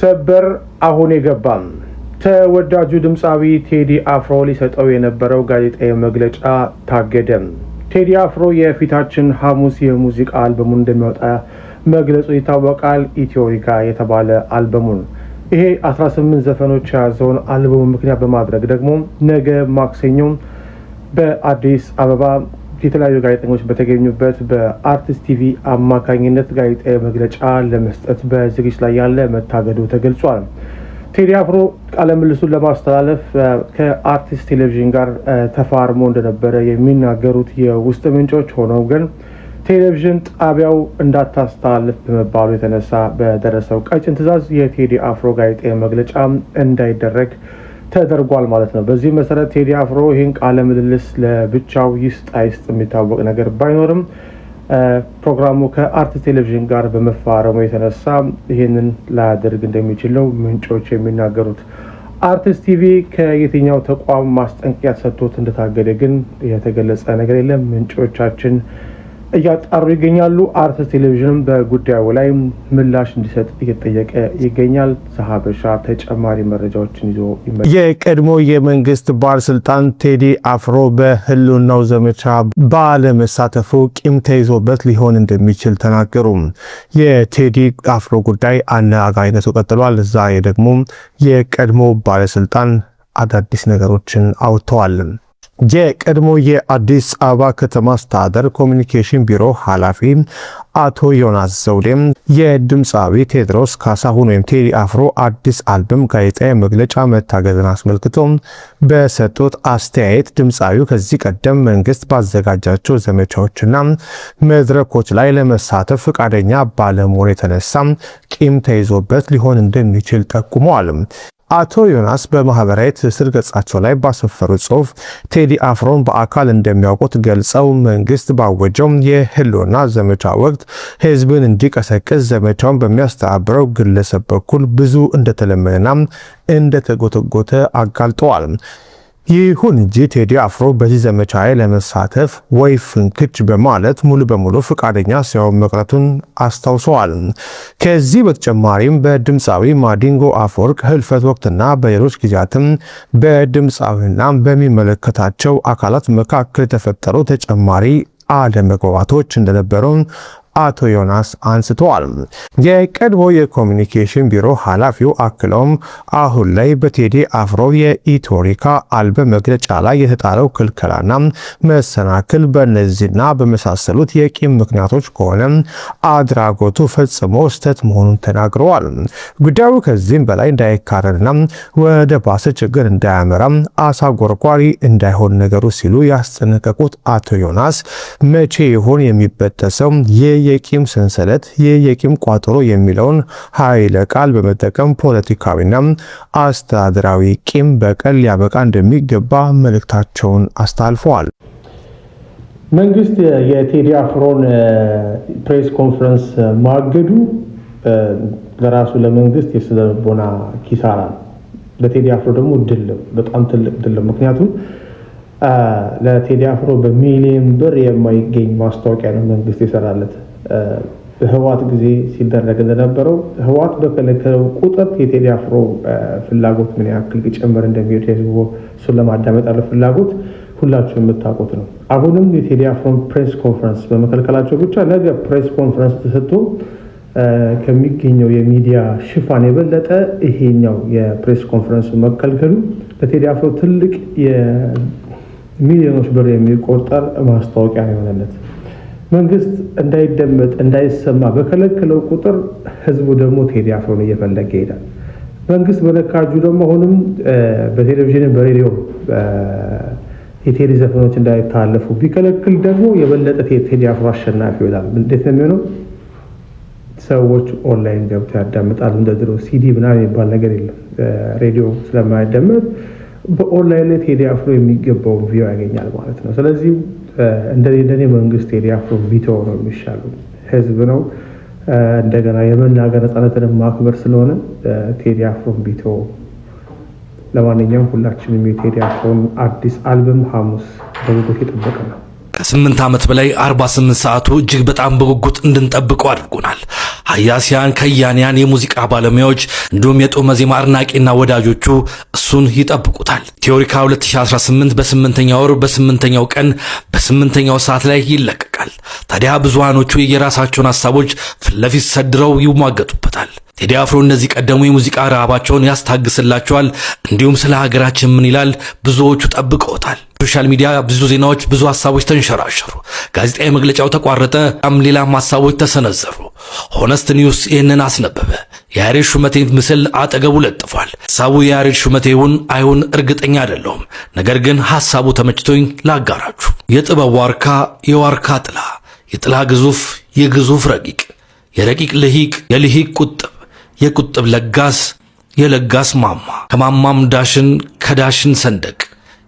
ሰበር አሁን የገባም ተወዳጁ ድምፃዊ ቴዲ አፍሮ ሊሰጠው የነበረው ጋዜጣዊ መግለጫ ታገደም። ቴዲ አፍሮ የፊታችን ሐሙስ የሙዚቃ አልበሙን እንደሚያወጣ መግለጹ ይታወቃል። ኢትዮሪካ የተባለ አልበሙን ይሄ 18 ዘፈኖች ያዘውን አልበሙ ምክንያት በማድረግ ደግሞ ነገ ማክሰኞ በአዲስ አበባ የተለያዩ ጋዜጠኞች በተገኙበት በአርቲስት ቲቪ አማካኝነት ጋዜጣዊ መግለጫ ለመስጠት በዝግጅት ላይ ያለ መታገዱ ተገልጿል። ቴዲ አፍሮ ቃለ ምልልሱን ለማስተላለፍ ከአርቲስት ቴሌቪዥን ጋር ተፋርሞ እንደነበረ የሚናገሩት የውስጥ ምንጮች ሆነው ግን ቴሌቪዥን ጣቢያው እንዳታስተላልፍ በመባሉ የተነሳ በደረሰው ቀጭን ትዕዛዝ የቴዲ አፍሮ ጋዜጣዊ መግለጫ እንዳይደረግ ተደርጓል ማለት ነው። በዚህ መሰረት ቴዲ አፍሮ ይህን ቃለ ምልልስ ለብቻው ይስጥ አይስጥ የሚታወቅ ነገር ባይኖርም ፕሮግራሙ ከአርቲስት ቴሌቪዥን ጋር በመፋረሙ የተነሳ ይህንን ላያደርግ እንደሚችል ነው ምንጮች የሚናገሩት። አርቲስት ቲቪ ከየትኛው ተቋም ማስጠንቀቂያ ተሰጥቶት እንደታገደ ግን የተገለጸ ነገር የለም። ምንጮቻችን እያጣሩ ይገኛሉ። አርቲስት ቴሌቪዥንም በጉዳዩ ላይ ምላሽ እንዲሰጥ እየጠየቀ ይገኛል። ዛሀበሻ ተጨማሪ መረጃዎችን ይዞ የቀድሞ የመንግስት ባለስልጣን ቴዲ አፍሮ በህልውናው ዘመቻ ባለመሳተፉ ቂም ተይዞበት ሊሆን እንደሚችል ተናገሩ። የቴዲ አፍሮ ጉዳይ አነጋጋሪነቱ ቀጥሏል። ዛሬ ደግሞ የቀድሞ ባለስልጣን አዳዲስ ነገሮችን አውጥተዋል። የቀድሞ የአዲስ አበባ ከተማ አስተዳደር ኮሚኒኬሽን ቢሮ ኃላፊ አቶ ዮናስ ዘውዴም የድምፃዊ ቴዎድሮስ ካሳሁን ወይም ቴዲ አፍሮ አዲስ አልበም ጋዜጣዊ መግለጫ መታገድን አስመልክቶ በሰጡት አስተያየት ድምፃዊው ከዚህ ቀደም መንግስት ባዘጋጃቸው ዘመቻዎችና መድረኮች ላይ ለመሳተፍ ፈቃደኛ ባለመሆኑ የተነሳ ቂም ተይዞበት ሊሆን እንደሚችል ጠቁመዋል። አቶ ዮናስ በማህበራዊ ትስስር ገጻቸው ላይ ባሰፈሩት ጽሑፍ ቴዲ አፍሮን በአካል እንደሚያውቁት ገልጸው መንግስት ባወጀው የህልውና ዘመቻ ወቅት ህዝብን እንዲቀሰቅስ ዘመቻውን በሚያስተባብረው ግለሰብ በኩል ብዙ እንደተለመነና እንደተጎተጎተ አጋልጠዋል። ይሁን እንጂ ቴዲ አፍሮ በዚህ ዘመቻ ላይ ለመሳተፍ ወይ ፍንክች በማለት ሙሉ በሙሉ ፈቃደኛ ሳይሆን መቅረቱን አስታውሰዋል። ከዚህ በተጨማሪም በድምፃዊ ማዲንጎ አፈወርቅ ህልፈት ወቅትና በሌሎች ጊዜያትም በድምፃዊና በሚመለከታቸው አካላት መካከል የተፈጠሩ ተጨማሪ አለመግባባቶች እንደነበሩ አቶ ዮናስ አንስተዋል። የቀድሞ የኮሚኒኬሽን ቢሮ ኃላፊው አክለውም አሁን ላይ በቴዲ አፍሮ የኢትዮሪካ አልበም መግለጫ ላይ የተጣለው ክልከላና መሰናክል በእነዚህና በመሳሰሉት የቂም ምክንያቶች ከሆነ አድራጎቱ ፈጽሞ ስህተት መሆኑን ተናግረዋል። ጉዳዩ ከዚህም በላይ እንዳይካረርና ወደ ባሰ ችግር እንዳያመራ አሳጎርጓሪ እንዳይሆን ነገሩ ሲሉ ያስጠነቀቁት አቶ ዮናስ መቼ ይሆን የሚበጠሰው የቂም ሰንሰለት የቂም ቋጠሮ የሚለውን ኃይለ ቃል በመጠቀም ፖለቲካዊና አስተዳደራዊ ቂም በቀል ሊያበቃ እንደሚገባ መልእክታቸውን አስተላልፈዋል። መንግስት የቴዲ አፍሮን ፕሬስ ኮንፈረንስ ማገዱ ለራሱ ለመንግስት የስነልቦና ኪሳራ፣ ለቴዲ አፍሮ ደግሞ ድል፣ በጣም ትልቅ ድል። ምክንያቱም ለቴዲ አፍሮ በሚሊዮን ብር የማይገኝ ማስታወቂያ ነው መንግስት የሰራለት። በህዋት ጊዜ ሲደረግ እንደነበረው ህዋት በከለከለው ቁጥር የቴዲ አፍሮ ፍላጎት ምን ያክል ሊጨምር እንደሚሄድ ህዝቡ እሱን ለማዳመጥ ያለው ፍላጎት ሁላችሁ የምታውቁት ነው። አሁንም የቴዲ አፍሮን ፕሬስ ኮንፈረንስ በመከልከላቸው ብቻ ነገ ፕሬስ ኮንፈረንስ ተሰጥቶ ከሚገኘው የሚዲያ ሽፋን የበለጠ ይሄኛው የፕሬስ ኮንፈረንሱ መከልከሉ ለቴዲ አፍሮ ትልቅ የሚሊዮኖች ብር የሚቆጠር ማስታወቂያ ነው የሆነለት። መንግስት እንዳይደመጥ እንዳይሰማ በከለከለው ቁጥር ህዝቡ ደግሞ ቴዲ አፍሮን እየፈለገ ይሄዳል። መንግስት በነካጁ ደግሞ አሁንም በቴሌቪዥን በሬዲዮ የቴዲ ዘፈኖች እንዳይታለፉ ቢከለክል ደግሞ የበለጠ ቴዲ አፍሮ አሸናፊ ይሆናል። እንዴት ነው የሚሆነው? ሰዎች ኦንላይን ገብተው ያዳምጣሉ። እንደ ድሮ ሲዲ ምናምን የሚባል ነገር የለም። ሬዲዮ ስለማያዳምጥ በኦንላይን ላይ ቴዲ አፍሮ የሚገባውን ቪዲዮ ያገኛል ማለት ነው። ስለዚህ እንደኔ መንግስት ቴዲ አፍሮ ቢተው ነው የሚሻለው። ህዝብ ነው እንደገና የመናገር ነፃነትን ማክበር ስለሆነ ቴዲ አፍሮ ቢተው። ለማንኛውም ሁላችንም የቴዲ አፍሮን አዲስ አልበም ሐሙስ በጉጉት እየጠበቅን ነው። ከ8 ዓመት በላይ 48 ሰዓቱ እጅግ በጣም በጉጉት እንድንጠብቀው አድርጎናል። ሀያሲያን ከያንያን የሙዚቃ ባለሙያዎች እንዲሁም የጦመ ዜማ አድናቂና ወዳጆቹ እሱን ይጠብቁታል። ቲዮሪካ 2018 በ8ኛው ወር በ8ኛው ቀን በ8ኛው ሰዓት ላይ ይለቀቃል። ታዲያ ብዙሃኖቹ የራሳቸውን ሐሳቦች ፍለፊት ሰድረው ይሟገጡበታል። ቴዲ አፍሮ እነዚህ ቀደሙ የሙዚቃ ረሃባቸውን ያስታግስላቸዋል። እንዲሁም ስለ ሀገራችን ምን ይላል ብዙዎቹ ጠብቀውታል። ሶሻል ሚዲያ ብዙ ዜናዎች፣ ብዙ ሐሳቦች ተንሸራሸሩ። ጋዜጣዊ መግለጫው ተቋረጠ። ሌላም ሐሳቦች ተሰነዘሩ። ሆነስት ኒውስ ይህንን አስነበበ። የያሬድ ሹመቴ ምስል አጠገቡ ለጥፏል። ሐሳቡ የያሬድ ሹመቴ ይሁን አይሁን እርግጠኛ አይደለሁም፣ ነገር ግን ሐሳቡ ተመችቶኝ ላጋራችሁ። የጥበብ ዋርካ፣ የዋርካ ጥላ፣ የጥላ ግዙፍ፣ የግዙፍ ረቂቅ፣ የረቂቅ ልሂቅ፣ የልሂቅ ቁጥብ፣ የቁጥብ ለጋስ፣ የለጋስ ማማ፣ ከማማም ዳሽን፣ ከዳሽን ሰንደቅ፣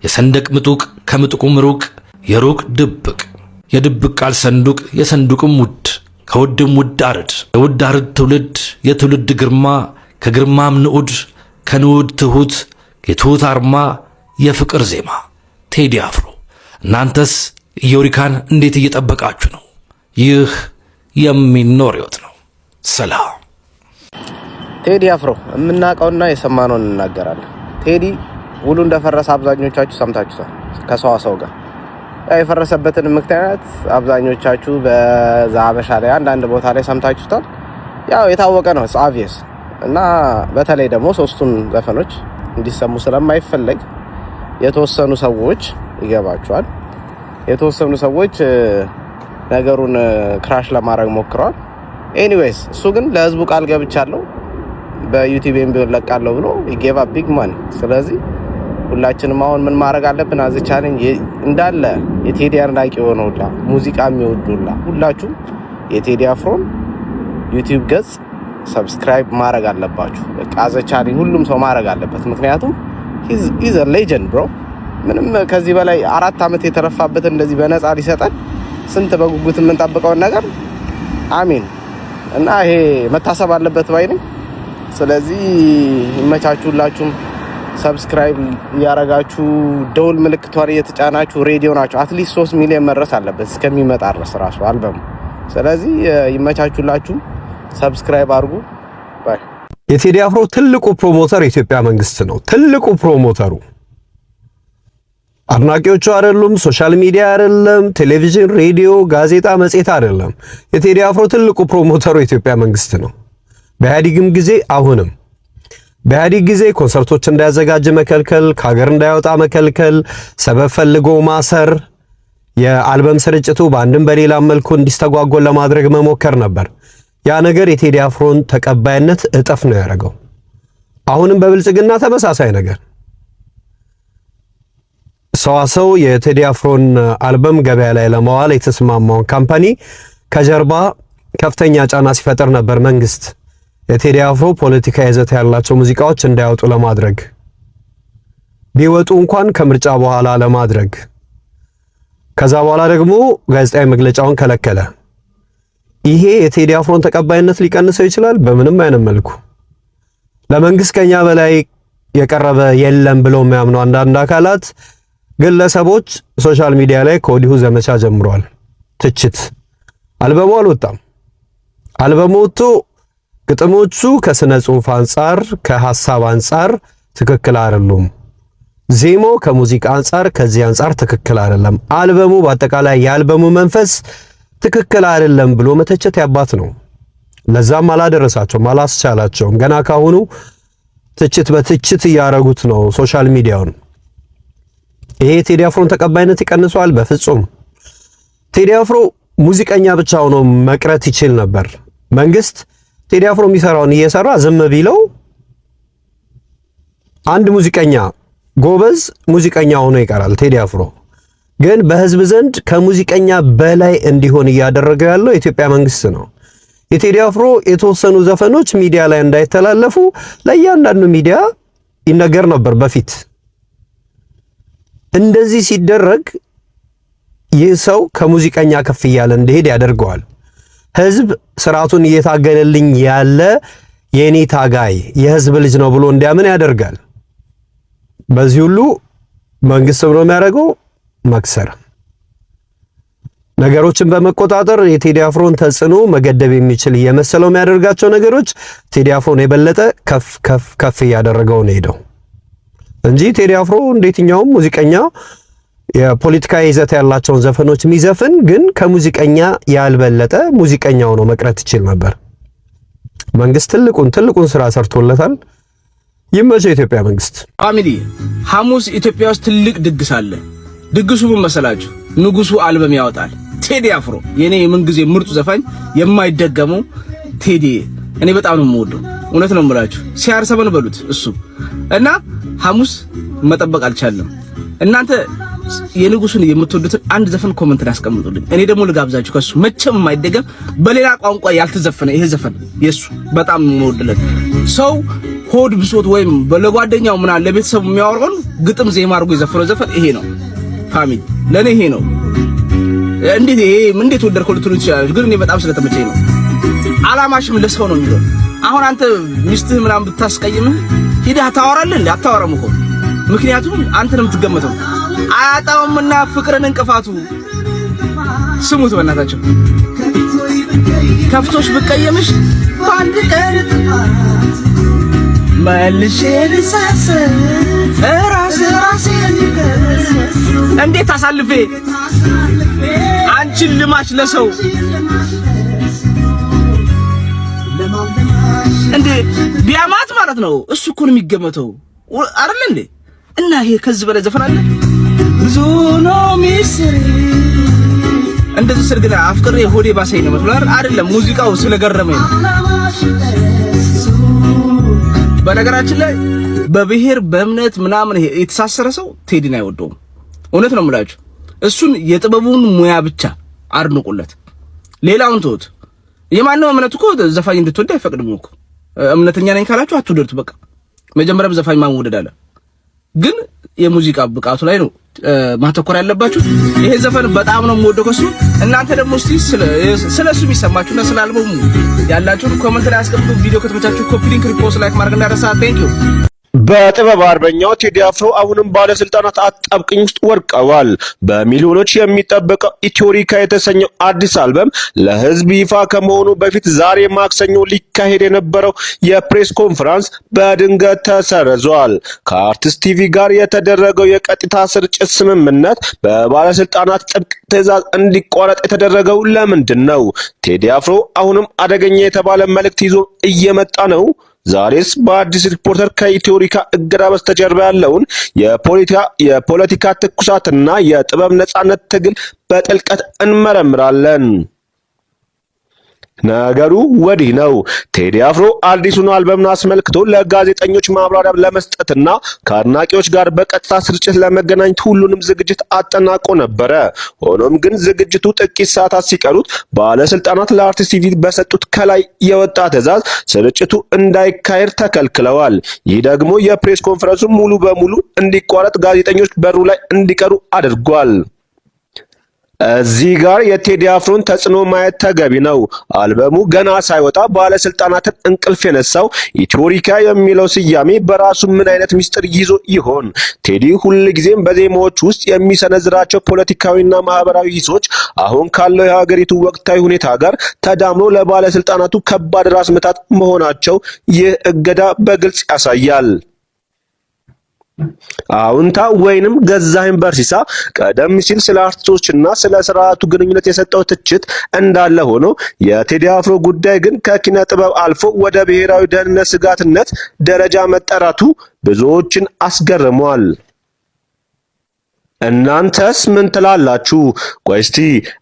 የሰንደቅ ምጡቅ፣ ከምጡቁም ሩቅ፣ የሩቅ ድብቅ፣ የድብቅ ቃል ሰንዱቅ፣ የሰንዱቅም ውድ፣ ከውድም ውድ አርድ፣ የውድ አርድ ትውልድ፣ የትውልድ ግርማ፣ ከግርማም ንዑድ፣ ከንዑድ ትሁት፣ የትሁት አርማ፣ የፍቅር ዜማ። ቴዲ አፍሮ። እናንተስ ኢዮሪካን እንዴት እየጠበቃችሁ ነው? ይህ የሚኖር ሕይወት ነው። ሰላም። ቴዲ አፍሮ የምናውቀውና የሰማነውን እንናገራለን። ቴዲ ውሉ እንደፈረሰ አብዛኞቻችሁ ሰምታችኋል። ከሰዋሰው ጋር የፈረሰበትን ምክንያት አብዛኞቻችሁ በዛበሻ ላይ አንዳንድ ቦታ ላይ ሰምታችሁታል። ያው የታወቀ ነው ኦብቪየስ። እና በተለይ ደግሞ ሶስቱን ዘፈኖች እንዲሰሙ ስለማይፈለግ የተወሰኑ ሰዎች ይገባቸዋል። የተወሰኑ ሰዎች ነገሩን ክራሽ ለማድረግ ሞክረዋል። ኤኒዌይስ እሱ ግን ለህዝቡ ቃል ገብቻለሁ በዩቲዩብም ቢሆን ለቃለሁ ብሎ ይገባ ቢግ ማን። ስለዚህ ሁላችንም አሁን ምን ማድረግ አለብን? አዚ ቻሌንጅ እንዳለ የቴዲ አድናቂ ሆነውላ ሙዚቃ የሚወዱላ ሁላችሁ የቴዲ አፍሮን ዩቲዩብ ገጽ ሰብስክራይብ ማድረግ አለባችሁ። በቃ አዚ ቻሌንጅ ሁሉም ሰው ማድረግ አለበት። ምክንያቱም he's a legend bro። ምንም ከዚህ በላይ 4 ዓመት የተረፋበት እንደዚህ በነፃ ሊሰጠን ስንት በጉጉት የምንጠብቀው ነገር አሜን። እና ይሄ መታሰብ አለበት ባይ ነኝ። ስለዚህ ይመቻችሁላችሁም ሰብስክራይብ ያረጋችሁ ደውል ምልክቷን እየተጫናችሁ ሬዲዮ ናችሁ አትሊስት 3 ሚሊዮን መድረስ አለበት እስከሚመጣ ድረስ ራሱ አልበሙ። ስለዚህ ይመቻችሁላችሁ ሰብስክራይብ አድርጉ ባይ። የቴዲ አፍሮ ትልቁ ፕሮሞተር የኢትዮጵያ መንግስት ነው። ትልቁ ፕሮሞተሩ አድናቂዎቹ አይደሉም፣ ሶሻል ሚዲያ አይደለም፣ ቴሌቪዥን፣ ሬዲዮ፣ ጋዜጣ፣ መጽሔት አይደለም። የቴዲ አፍሮ ትልቁ ፕሮሞተሩ የኢትዮጵያ መንግስት ነው። በኢህአዴግም ጊዜ አሁንም በኢህአዴግ ጊዜ ኮንሰርቶች እንዳያዘጋጅ መከልከል፣ ከሀገር እንዳይወጣ መከልከል፣ ሰበብ ፈልጎ ማሰር፣ የአልበም ስርጭቱ በአንድም በሌላ መልኩ እንዲስተጓጎል ለማድረግ መሞከር ነበር። ያ ነገር የቴዲ አፍሮን ተቀባይነት እጥፍ ነው ያደረገው። አሁንም በብልጽግና ተመሳሳይ ነገር ሰዋሰው የቴዲ አፍሮን አልበም ገበያ ላይ ለማዋል የተስማማውን ካምፓኒ ከጀርባ ከፍተኛ ጫና ሲፈጥር ነበር መንግስት። የቴዲ አፍሮ ፖለቲካ ይዘት ያላቸው ሙዚቃዎች እንዳይወጡ ለማድረግ ቢወጡ እንኳን ከምርጫ በኋላ ለማድረግ ከዛ በኋላ ደግሞ ጋዜጣዊ መግለጫውን ከለከለ። ይሄ የቴዲ አፍሮን ተቀባይነት ሊቀንሰው ይችላል በምንም አይነት መልኩ። ለመንግስት ከኛ በላይ የቀረበ የለም ብለው የሚያምኑ አንዳንድ አካላት ግለሰቦች ሶሻል ሚዲያ ላይ ከወዲሁ ዘመቻ ጀምረዋል። ትችት አልበሙ አልወጣም። አልበሙ ወጥቶ ግጥሞቹ ከስነ ጽሑፍ አንጻር ከሐሳብ አንጻር ትክክል አይደሉም። ዜማው ከሙዚቃ አንጻር ከዚህ አንጻር ትክክል አይደለም። አልበሙ በአጠቃላይ የአልበሙ መንፈስ ትክክል አይደለም ብሎ መተቸት ያባት ነው። ለዛም አላደረሳቸውም፣ አላስቻላቸውም። ገና ካሁኑ ትችት በትችት እያረጉት ነው ሶሻል ሚዲያውን። ይሄ ቴዲ አፍሮን ተቀባይነት ይቀንሷል? በፍጹም። ቴዲ አፍሮ ሙዚቀኛ ብቻ ሆኖ መቅረት ይችል ነበር። መንግስት ቴዲ አፍሮ የሚሰራውን እየሰራ ዝም ቢለው አንድ ሙዚቀኛ ጎበዝ ሙዚቀኛ ሆኖ ይቀራል። ቴዲ አፍሮ ግን በህዝብ ዘንድ ከሙዚቀኛ በላይ እንዲሆን እያደረገ ያለው የኢትዮጵያ መንግስት ነው። የቴዲ አፍሮ የተወሰኑ ዘፈኖች ሚዲያ ላይ እንዳይተላለፉ ለእያንዳንዱ ሚዲያ ይነገር ነበር በፊት። እንደዚህ ሲደረግ ይህ ሰው ከሙዚቀኛ ከፍ እያለ እንዲሄድ ያደርገዋል። ህዝብ ስርዓቱን እየታገለልኝ ያለ የኔ ታጋይ የህዝብ ልጅ ነው ብሎ እንዲያምን ያደርጋል። በዚህ ሁሉ መንግስት ብሎ የሚያደርገው መክሰር። ነገሮችን በመቆጣጠር የቴዲ አፍሮን ተጽዕኖ መገደብ የሚችል የመሰለው የሚያደርጋቸው ነገሮች ቴዲ አፍሮን የበለጠ ከፍ እያደረገው ነው ሄደው እንጂ ቴዲ አፍሮ እንደየትኛውም ሙዚቀኛ የፖለቲካ ይዘት ያላቸውን ዘፈኖች የሚዘፍን ግን ከሙዚቀኛ ያልበለጠ ሙዚቀኛ ሆኖ መቅረት ይችል ነበር። መንግስት ትልቁን ስራ ሰርቶለታል። ይመቸው የኢትዮጵያ መንግስት። ፋሚሊ ሐሙስ ኢትዮጵያ ውስጥ ትልቅ ድግስ አለ። ድግሱ ምን መሰላችሁ? ንጉሱ አልበም ያወጣል። ቴዲ አፍሮ የኔ የምንጊዜ ምርጡ ዘፋኝ የማይደገመው ቴዲ እኔ በጣም ነው የምወደው። እውነት ነው የምላችሁ። ሲያርሰበን በሉት እሱ እና ሐሙስ መጠበቅ አልቻለም። እናንተ የንጉሱን የምትወዱትን አንድ ዘፈን ኮሜንት ላይ አስቀምጡልኝ። እኔ ደግሞ ልጋብዛችሁ ከሱ መቼም የማይደገም በሌላ ቋንቋ ያልተዘፈነ ይሄ ዘፈን የሱ በጣም የምወድለት ሰው ሆድ ብሶት ወይም ለጓደኛው ምናምን ለቤተሰቡ የሚያወራውን ግጥም ዜማ አድርጎ የዘፈነው ዘፈን ይሄ ነው። ፋሚሊ ለኔ ይሄ ነው። እንዴት ወደድከው ልትሉ ትችላላችሁ፣ ግን እኔ በጣም ስለተመቸኝ ነው። አላማሽም ለሰው ነው የሚለው። አሁን አንተ ሚስትህ ምናምን ብታስቀይምህ ሂደህ ታወራለህ እንዴ? አታወራም እኮ ምክንያቱም አንተ ነው የምትገመተው። አያጣውምና ፍቅርን እንቅፋቱ። ስሙት በእናታችሁ ከፍቶሽ ብቀየምሽ ባንድ ቀን መልሼ ልሳሰ ራሴ እንዴት አሳልፌ አንቺን ልማች ለሰው እንዴ ቢያማት ማለት ነው። እሱ እኮ ነው የሚገመተው አይደል እንዴ? እና ይሄ ከዚህ በላይ ዘፈን አለ? ብዙ ነው ሚስሪ እንደዚህ ስር ግን አፍቅሬ ሆዴ ባሰኝ ነው መስሏል አይደለም። ሙዚቃው ስለገረመኝ ነው። በነገራችን ላይ በብሔር በእምነት ምናምን የተሳሰረ ሰው ቴዲን አይወደውም። እውነት ነው የምላችሁ። እሱን የጥበቡን ሙያ ብቻ አድንቁለት። ሌላውን ተውት። የማንኛውም እምነት እኮ ዘፋኝ እንድትወድ አይፈቅድም እኮ። እምነተኛ ነኝ ካላችሁ አትወደዱት በቃ። መጀመሪያም ዘፋኝ ማወደድ አለ። ግን የሙዚቃ ብቃቱ ላይ ነው ማተኮር ያለባችሁ። ይሄ ዘፈን በጣም ነው የምወደው ከሱ። እናንተ ደግሞ እስቲ ስለሱ የሚሰማችሁና ስለ አልበሙ ያላችሁን ኮሜንት ላይ አስቀምጡ። ቪዲዮ ከተመቻችሁ ኮፒ ሊንክ፣ ሪፖስት፣ ላይክ ማድረግ እንዳይረሳ። ቴንክ ዩ። በጥበብ አርበኛው ቴዲ አፍሮ አሁንም ባለስልጣናት አጣብቅኝ ውስጥ ወድቀዋል። በሚሊዮኖች የሚጠበቀው ኢትዮሪካ የተሰኘው አዲስ አልበም ለህዝብ ይፋ ከመሆኑ በፊት ዛሬ ማክሰኞ ሊካሄድ የነበረው የፕሬስ ኮንፈረንስ በድንገት ተሰርዟል። ከአርቲስት ቲቪ ጋር የተደረገው የቀጥታ ስርጭት ስምምነት በባለስልጣናት ጥብቅ ትዕዛዝ እንዲቋረጥ የተደረገው ለምንድን ነው? ቴዲ አፍሮ አሁንም አደገኛ የተባለ መልእክት ይዞ እየመጣ ነው? ዛሬስ በአዲስ ሪፖርተር ከኢትዮሪካ እገዳ በስተጀርባ ያለውን የፖለቲካ ትኩሳትና የጥበብ ነጻነት ትግል በጥልቀት እንመረምራለን። ነገሩ ወዲህ ነው። ቴዲ አፍሮ አዲሱን አልበምን አስመልክቶ ለጋዜጠኞች ማብራሪያ ለመስጠትና ከአድናቂዎች ጋር በቀጥታ ስርጭት ለመገናኘት ሁሉንም ዝግጅት አጠናቆ ነበረ። ሆኖም ግን ዝግጅቱ ጥቂት ሰዓታት ሲቀሩት ባለስልጣናት ለአርቲስት ቲቪ በሰጡት ከላይ የወጣ ትዕዛዝ ስርጭቱ እንዳይካሄድ ተከልክለዋል። ይህ ደግሞ የፕሬስ ኮንፈረንሱ ሙሉ በሙሉ እንዲቋረጥ፣ ጋዜጠኞች በሩ ላይ እንዲቀሩ አድርጓል። እዚህ ጋር የቴዲ አፍሮን ተጽዕኖ ማየት ተገቢ ነው። አልበሙ ገና ሳይወጣ ባለስልጣናትን እንቅልፍ የነሳው ኢትዮሪካ የሚለው ስያሜ በራሱ ምን አይነት ሚስጥር ይዞ ይሆን? ቴዲ ሁልጊዜም በዜማዎች ውስጥ የሚሰነዝራቸው ፖለቲካዊና ማህበራዊ ሂሶች አሁን ካለው የሀገሪቱ ወቅታዊ ሁኔታ ጋር ተዳምሮ ለባለስልጣናቱ ከባድ ራስ ምታት መሆናቸው ይህ እገዳ በግልጽ ያሳያል። አውንታ ወይንም ገዛኸኝ በርሲሳ ቀደም ሲል ስለ አርቲስቶችና ስለ ስርዓቱ ግንኙነት የሰጠው ትችት እንዳለ ሆኖ የቴዲ አፍሮ ጉዳይ ግን ከኪነ ጥበብ አልፎ ወደ ብሔራዊ ደህንነት ስጋትነት ደረጃ መጠራቱ ብዙዎችን አስገርሟል። እናንተስ ምን ትላላችሁ? ቆይ እስቲ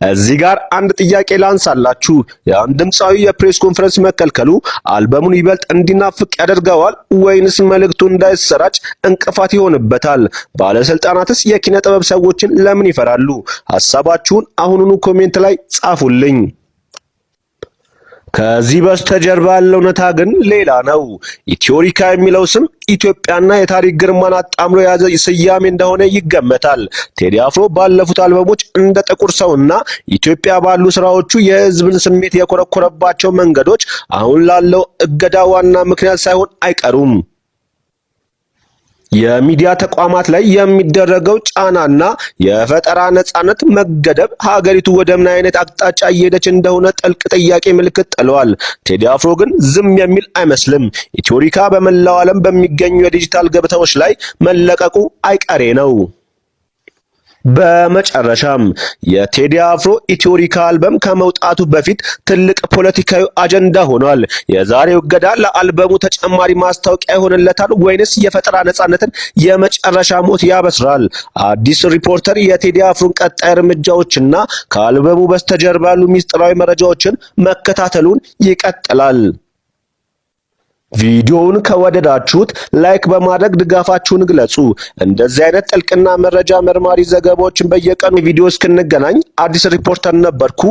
እዚህ ጋር አንድ ጥያቄ ላንሳላችሁ። ያን ድምጻዊ የፕሬስ ኮንፈረንስ መከልከሉ አልበሙን ይበልጥ እንዲናፍቅ ያደርገዋል ወይንስ መልእክቱ እንዳይሰራጭ እንቅፋት ይሆንበታል? ባለስልጣናትስ የኪነ ጥበብ ሰዎችን ለምን ይፈራሉ? ሐሳባችሁን አሁኑኑ ኮሜንት ላይ ጻፉልኝ። ከዚህ በስተጀርባ ያለው እውነታ ግን ሌላ ነው። ኢትዮሪካ የሚለው ስም ኢትዮጵያና የታሪክ ግርማን አጣምሮ የያዘ ስያሜ እንደሆነ ይገመታል። ቴዲ አፍሮ ባለፉት አልበሞች እንደ ጥቁር ሰውና ኢትዮጵያ ባሉ ስራዎቹ የህዝብን ስሜት የኮረኮረባቸው መንገዶች አሁን ላለው እገዳ ዋና ምክንያት ሳይሆን አይቀሩም። የሚዲያ ተቋማት ላይ የሚደረገው ጫናና የፈጠራ ነጻነት መገደብ ሀገሪቱ ወደ ምን አይነት አቅጣጫ እየሄደች እንደሆነ ጥልቅ ጥያቄ ምልክት ጥለዋል። ቴዲ አፍሮ ግን ዝም የሚል አይመስልም። ኢትዮሪካ በመላው ዓለም በሚገኙ የዲጂታል ገበታዎች ላይ መለቀቁ አይቀሬ ነው። በመጨረሻም የቴዲ አፍሮ ኢትዮሪካ አልበም ከመውጣቱ በፊት ትልቅ ፖለቲካዊ አጀንዳ ሆኗል። የዛሬው እገዳ ለአልበሙ ተጨማሪ ማስታወቂያ ይሆንለታል ወይንስ የፈጠራ ነጻነትን የመጨረሻ ሞት ያበስራል? አዲስ ሪፖርተር የቴዲ አፍሮን ቀጣይ እርምጃዎችና ከአልበሙ በስተጀርባ ያሉ ሚስጥራዊ መረጃዎችን መከታተሉን ይቀጥላል። ቪዲዮውን ከወደዳችሁት ላይክ በማድረግ ድጋፋችሁን ግለጹ። እንደዚህ አይነት ጥልቅና መረጃ መርማሪ ዘገባዎችን በየቀኑ ቪዲዮ እስክንገናኝ አዲስ ሪፖርተር ነበርኩ።